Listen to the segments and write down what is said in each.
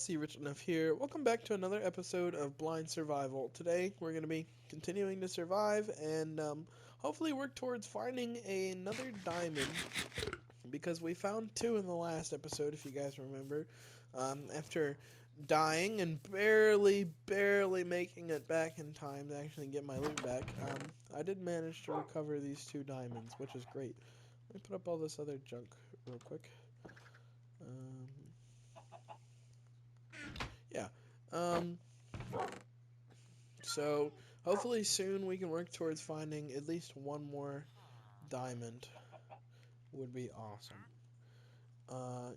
Foxy Rich Enough here. Welcome back to another episode of Blind Survival. Today we're going to be continuing to survive and hopefully work towards finding another diamond because we found two in the last episode, if you guys remember. After dying and barely making it back in time to actually get my loot back, I did manage to recover these two diamonds, which is great. Let me put up all this other junk real quick. Yeah. Um, so hopefully soon we can work towards finding at least one more diamond. Would be awesome.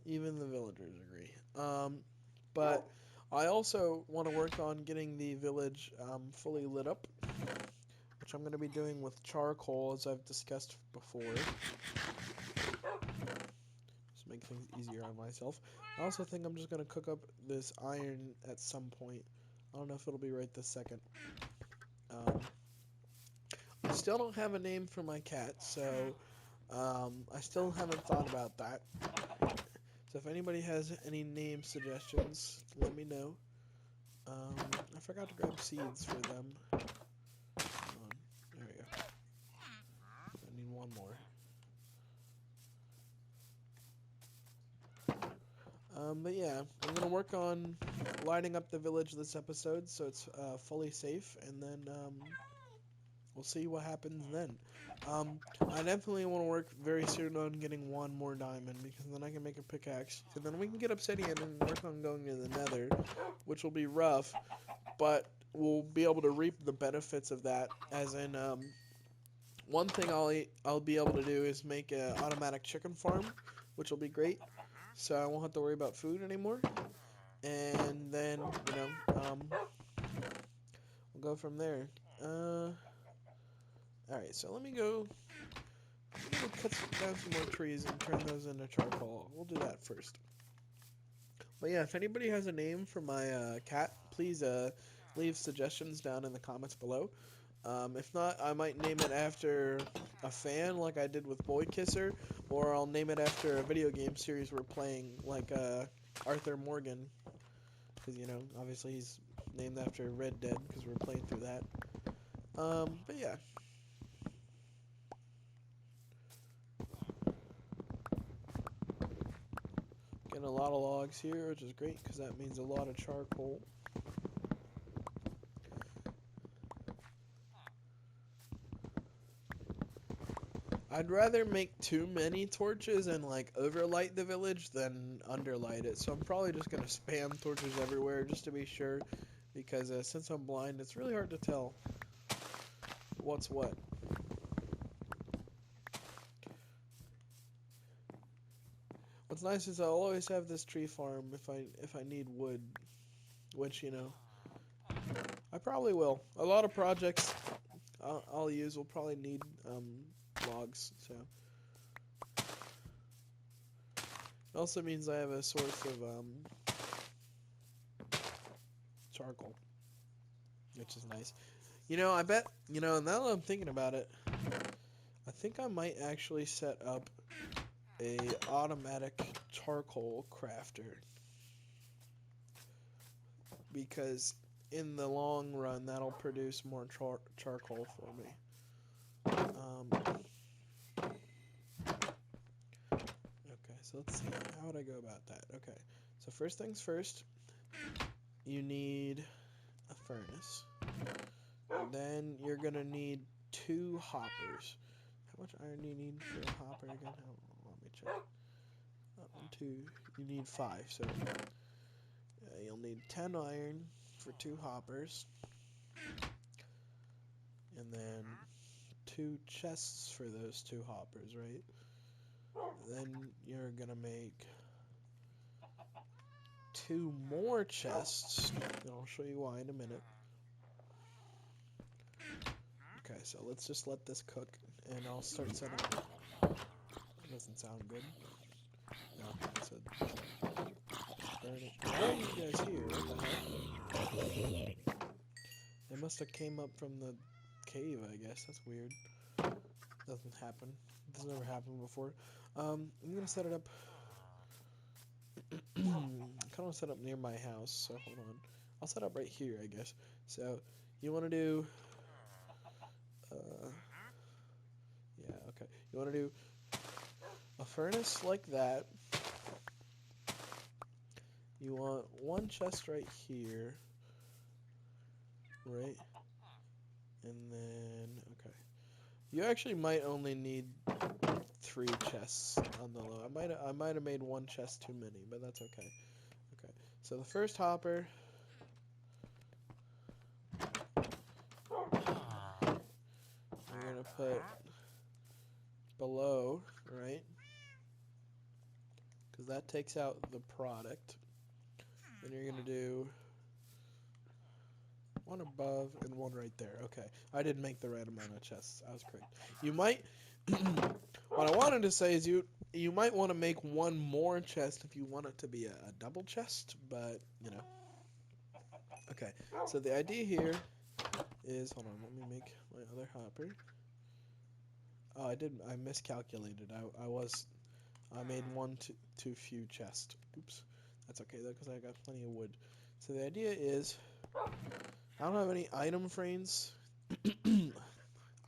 Even the villagers agree. But I also want to work on getting the village fully lit up, which I'm going to be doing with charcoal, as I've discussed before. Just make things easier on myself. I also think I'm just going to cook up this iron at some point. I don't know if it'll be right this second. Um, I still don't have a name for my cat, so I still haven't thought about that. So if anybody has any name suggestions, let me know. I forgot to grab seeds for them. There we go. I need one more. But yeah, I'm gonna work on lighting up the village this episode so it's fully safe, and then we'll see what happens then. I definitely want to work very soon on getting one more diamond because then I can make a pickaxe, and then we can get obsidian and work on going to the Nether, which will be rough, but we'll be able to reap the benefits of that. As in, one thing I'll be able to do is make an automatic chicken farm, which will be great. So I won't have to worry about food anymore, and then we'll go from there. All right, so let me go. I'm gonna cut down some more trees and turn those into charcoal. We'll do that first. But yeah, if anybody has a name for my cat, please leave suggestions down in the comments below. If not, I might name it after a fan, like I did with Boy Kisser, or I'll name it after a video game series we're playing, like Arthur Morgan, because obviously he's named after Red Dead, because we're playing through that. But yeah. Getting a lot of logs here, which is great, because that means a lot of charcoal. I'd rather make too many torches and like overlight the village than underlight it. So I'm probably just gonna spam torches everywhere just to be sure, because since I'm blind, it's really hard to tell what's what. What's nice is I'll always have this tree farm if I need wood, which I probably will. A lot of projects I'll use will probably need logs, so. It also means I have a source of charcoal, which is nice. I bet, now that I'm thinking about it, I think I might actually set up a automatic charcoal crafter, because in the long run that'll produce more charcoal for me. Okay, so let's see. How would I go about that? Okay, so first things first, you need a furnace. Then you're gonna need 2 hoppers. How much iron do you need for a hopper again? Let me check. 1, 2. You need 5. So you'll need 10 iron for 2 hoppers, and then 2 chests for those 2 hoppers, right? Then you're gonna make 2 more chests, and I'll show you why in a minute. Okay, so let's just let this cook, and I'll start setting up. That doesn't sound good. No, it's burning. Why are you guys here? What the heck? They must have came up from the cave, I guess. That's weird. Doesn't happen. This never happened before. I'm gonna set it up I kind of set up near my house, so hold on. I'll set up right here, I guess. So you want to do, uh, yeah, okay. You want to do a furnace like that. You want one chest right here, right? And then, okay. You actually might only need 3 chests on the low. I might have made 1 chest too many, but that's okay. Okay. So the first hopper, you're gonna put below, right? Because that takes out the product. Then you're gonna do 1 above and 1 right there. Okay. I didn't make the right amount of chests. I was correct. You might what I wanted to say is you might want to make 1 more chest if you want it to be a double chest, but you know. Okay. So the idea here is, hold on, let me make my other hopper. Oh, I miscalculated. I made 1 too few chests. Oops. That's okay though, because I got plenty of wood. So the idea is, I don't have any item frames.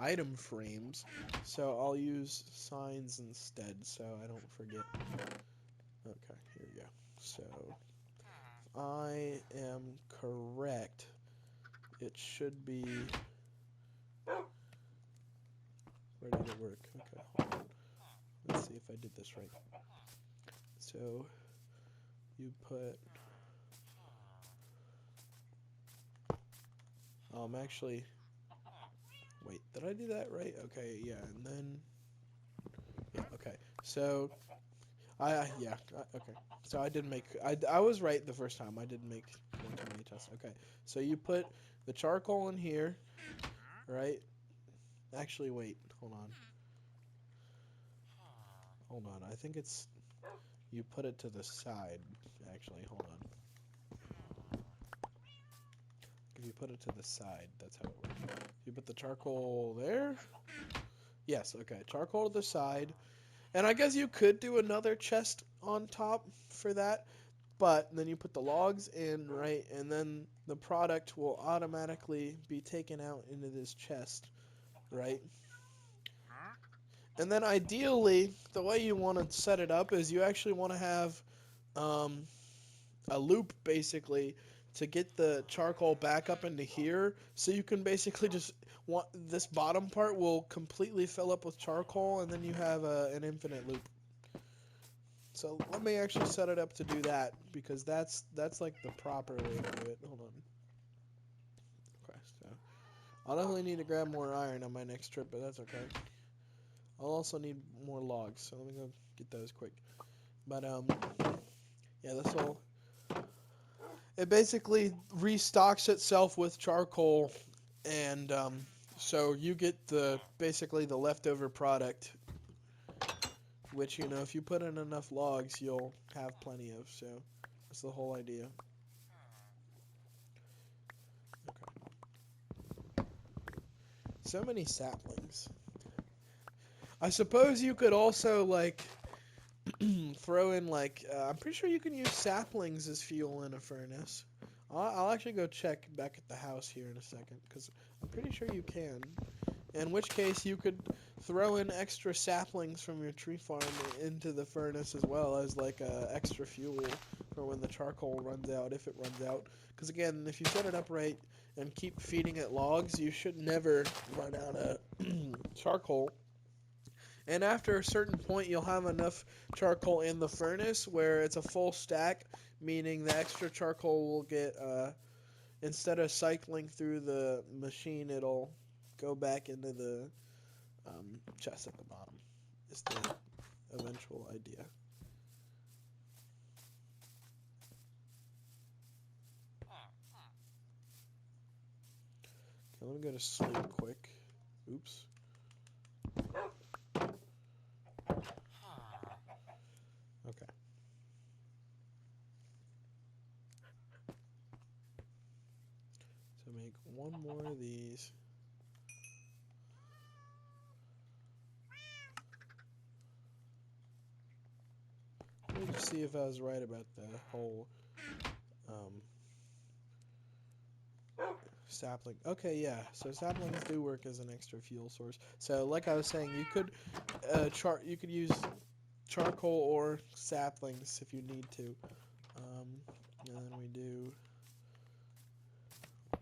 Item frames, so I'll use signs instead, so I don't forget. Okay, here we go. So, if I am correct, it should be ready to work. Okay, hold on. Let's see if I did this right. So, you put... actually... Wait, did I do that right? Okay, yeah, and then... Yeah, okay. So, okay. So I did make... I was right the first time. I didn't make 1 too many tests. Okay, so you put the charcoal in here, right? Actually, wait, hold on. Hold on, I think it's... You put it to the side, actually, hold on. If you put it to the side, that's how it works. You put the charcoal there? Yes, okay, charcoal to the side. And I guess you could do another chest on top for that, but then you put the logs in, right, and then the product will automatically be taken out into this chest, right? And then ideally, the way you want to set it up is you actually want to have um, a loop, basically, to get the charcoal back up into here. So you can basically just want this bottom part will completely fill up with charcoal, and then you have an infinite loop. So let me actually set it up to do that, because that's like the proper way to do it. Hold on. Okay, so I'll definitely need to grab more iron on my next trip, but that's okay. I'll also need more logs, so let me go get those quick. But yeah, this will... It basically restocks itself with charcoal, and so you get basically the leftover product, which, you know, if you put in enough logs, you'll have plenty of. So that's the whole idea. Okay. So many saplings. I suppose you could also, like, throw in, like, I'm pretty sure you can use saplings as fuel in a furnace. I'll actually go check back at the house here in a second, because I'm pretty sure you can. In which case, you could throw in extra saplings from your tree farm into the furnace as well as, like, extra fuel for when the charcoal runs out, if it runs out. Because, again, if you set it up right and keep feeding it logs, you should never run out of charcoal. And after a certain point, you'll have enough charcoal in the furnace where it's a full stack, meaning the extra charcoal will get, instead of cycling through the machine, it'll go back into the chest at the bottom. Is the eventual idea. Okay, let me go to sleep quick. Oops. Okay. So make 1 more of these. Let me just see if I was right about the whole um, sapling. Okay, yeah. So saplings do work as an extra fuel source. So like I was saying, you could you could use charcoal or saplings if you need to. And then we do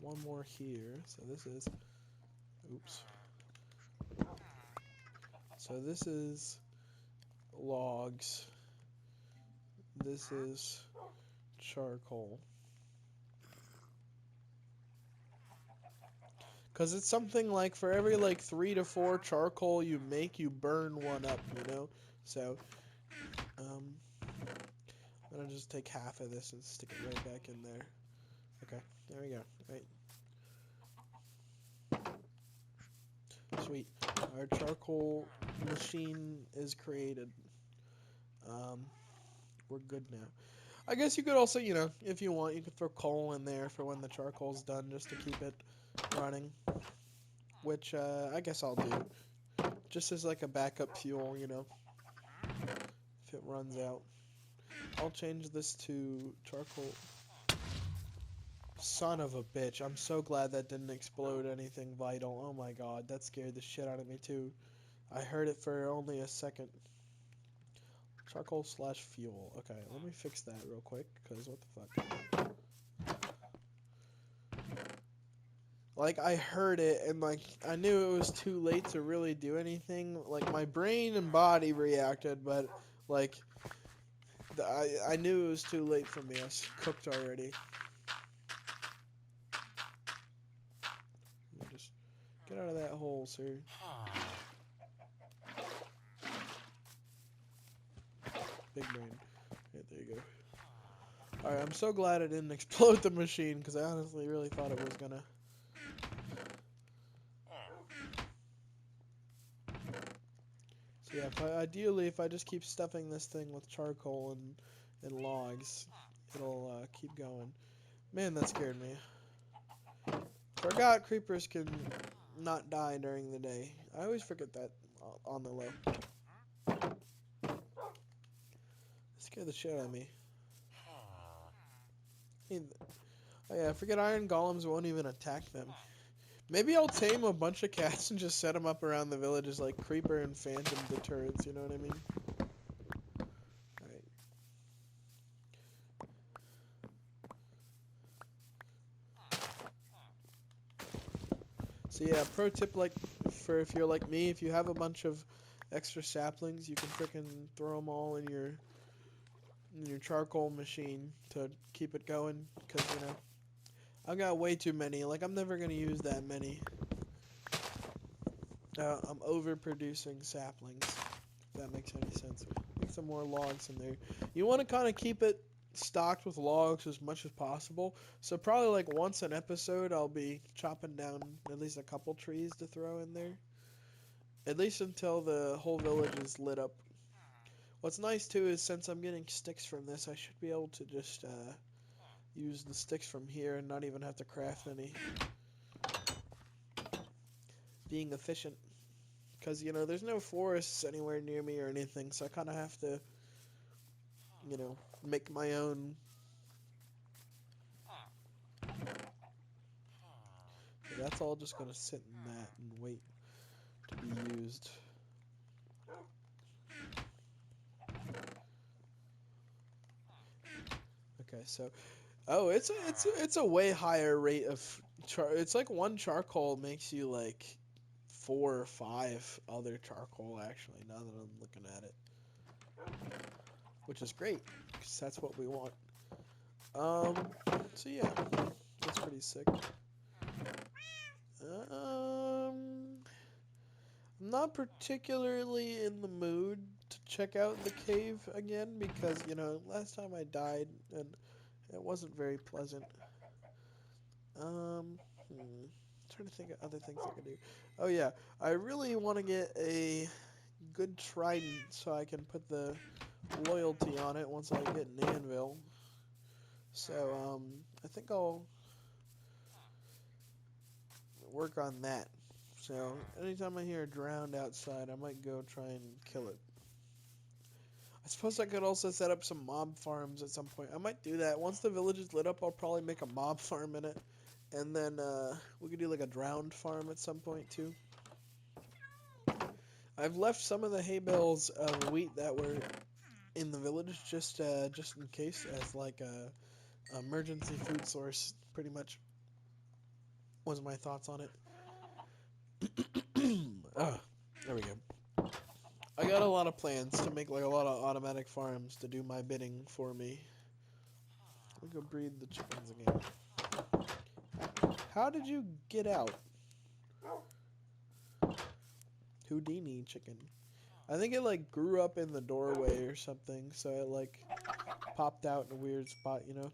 one more here. So this is, oops. So this is logs. This is charcoal. Because it's something like for every like 3 to 4 charcoal you make, you burn one up, you know? So, um, I'm gonna just take half of this and stick it right back in there. Okay, there we go. Right. Sweet. Our charcoal machine is created. Um, we're good now. I guess you could also, you know, if you want, you could throw coal in there for when the charcoal's done, just to keep it running. Which, I guess I'll do. Just as like a backup fuel, you know, if it runs out. I'll change this to charcoal. Son of a bitch. I'm so glad that didn't explode anything vital. Oh my god, that scared the shit out of me too. I heard it for only a second. Charcoal slash fuel. Okay, let me fix that real quick, because what the fuck. Like, I heard it, and like, I knew it was too late to really do anything. Like, my brain and body reacted, but like, I knew it was too late for me. I was cooked already. Just get out of that hole, sir. Big brain. Yeah, there you go. Alright, I'm so glad I didn't explode the machine, because I honestly really thought it was gonna. So yeah, ideally, if I just keep stuffing this thing with charcoal and logs, it'll keep going. Man, that scared me. Forgot creepers can not die during the day. I always forget that on the low. Scared the shit out of me. Hey, oh yeah, I forget iron golems won't even attack them. Maybe I'll tame a bunch of cats and just set them up around the village as like creeper and phantom deterrents, you know what I mean? Alright. So yeah, pro tip, like, for if you're like me, if you have a bunch of extra saplings, you can frickin' throw them all in your charcoal machine to keep it going, because, you know, I've got way too many. Like, I'm never gonna use that many. I'm overproducing saplings, if that makes any sense. Get some more logs in there. You want to kind of keep it stocked with logs as much as possible. So probably like once an episode, I'll be chopping down at least a couple trees to throw in there. At least until the whole village is lit up. What's nice too is since I'm getting sticks from this, I should be able to just use the sticks from here and not even have to craft any. Being efficient. Because, you know, there's no forests anywhere near me or anything, so I kind of have to, you know, make my own. So that's all just going to sit in that and wait to be used. Okay, so, oh, it's a way higher rate of it's like one charcoal makes you like 4 or 5 other charcoal actually, now that I'm looking at it. Which is great, because that's what we want. So yeah, that's pretty sick. I'm not particularly in the mood to check out the cave again because, you know, last time I died and it wasn't very pleasant. Trying to think of other things I could do. Oh yeah, I really want to get a good trident so I can put the loyalty on it once I get an anvil. So, I think I'll work on that. So, anytime I hear a drowned outside, I might go try and kill it. I suppose I could also set up some mob farms at some point. I might do that. Once the village is lit up, I'll probably make a mob farm in it. And then we could do like a drowned farm at some point too. I've left some of the hay bales of wheat that were in the village just in case as like a emergency food source. Pretty much was my thoughts on it. There we go. I got a lot of plans to make like a lot of automatic farms to do my bidding for me. We go breed the chickens again. How did you get out? Houdini chicken. I think it like grew up in the doorway or something, so it like popped out in a weird spot, you know?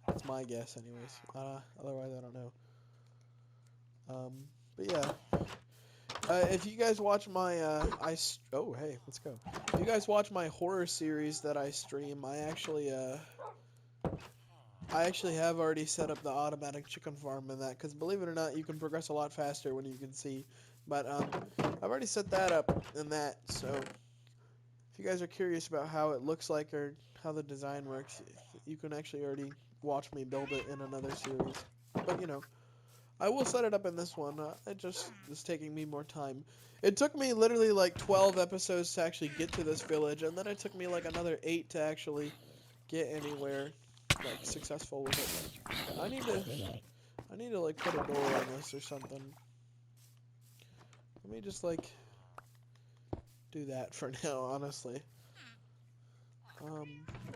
That's my guess anyways. Otherwise I don't know. But yeah. If you guys watch my, oh, hey, let's go. If you guys watch my horror series that I stream, I actually have already set up the automatic chicken farm in that, because believe it or not, you can progress a lot faster when you can see. But, I've already set that up in that, so if you guys are curious about how it looks like or how the design works, you can actually already watch me build it in another series. But, you know. I will set it up in this one. It just is taking me more time. It took me literally like 12 episodes to actually get to this village, and then it took me like another 8 to actually get anywhere like successful with it. I need to like put a door on this or something. Let me just like do that for now, honestly.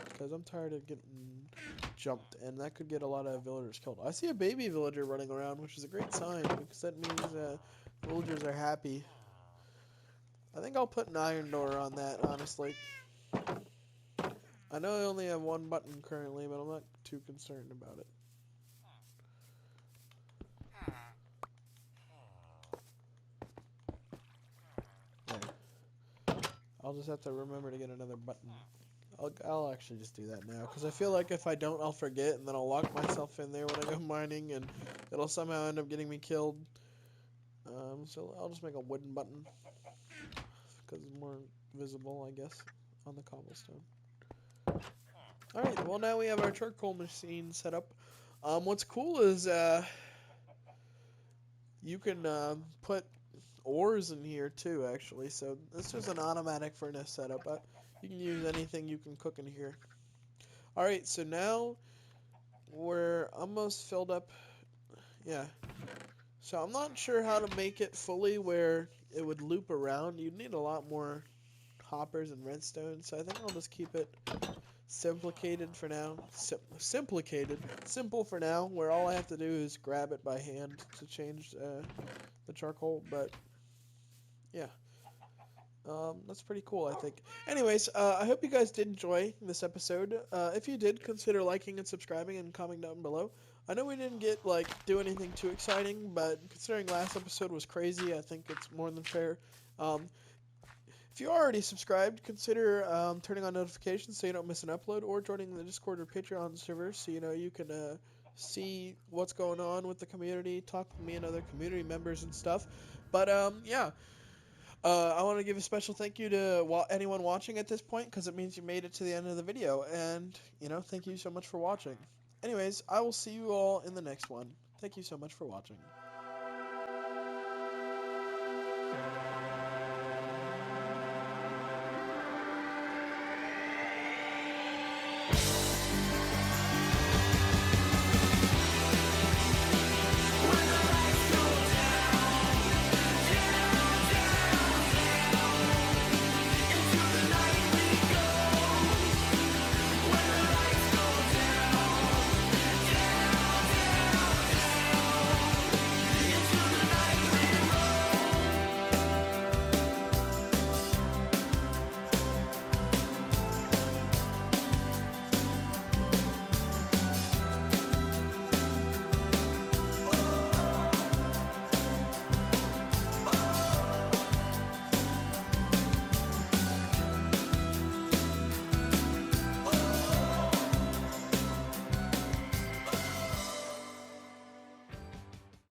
Because I'm tired of getting jumped, and that could get a lot of villagers killed. I see a baby villager running around, which is a great sign, because that means villagers are happy. I think I'll put an iron door on that, honestly. I know I only have one button currently, but I'm not too concerned about it. There. I'll just have to remember to get another button. I'll actually just do that now, because I feel like if I don't, I'll forget, and then I'll lock myself in there when I go mining, and it'll somehow end up getting me killed. So I'll just make a wooden button, because it's more visible, I guess, on the cobblestone. Alright, well now we have our charcoal machine set up. What's cool is you can put ores in here too, actually, so this is an automatic furnace setup. You can use anything you can cook in here. Alright, so now we're almost filled up. Yeah. So I'm not sure how to make it fully where it would loop around. You'd need a lot more hoppers and redstone, so I think I'll just keep it simplicated for now. Simple for now, where all I have to do is grab it by hand to change the charcoal, but yeah. That's pretty cool, I think. Anyways, I hope you guys did enjoy this episode. If you did, consider liking and subscribing and commenting down below. I know we didn't get, like, do anything too exciting, but considering last episode was crazy, I think it's more than fair. If you already subscribed, consider turning on notifications so you don't miss an upload, or joining the Discord or Patreon server so you know you can see what's going on with the community, talk with me and other community members and stuff. But yeah. I want to give a special thank you to anyone watching at this point, because it means you made it to the end of the video, and, you know, thank you so much for watching. Anyways, I will see you all in the next one. Thank you so much for watching.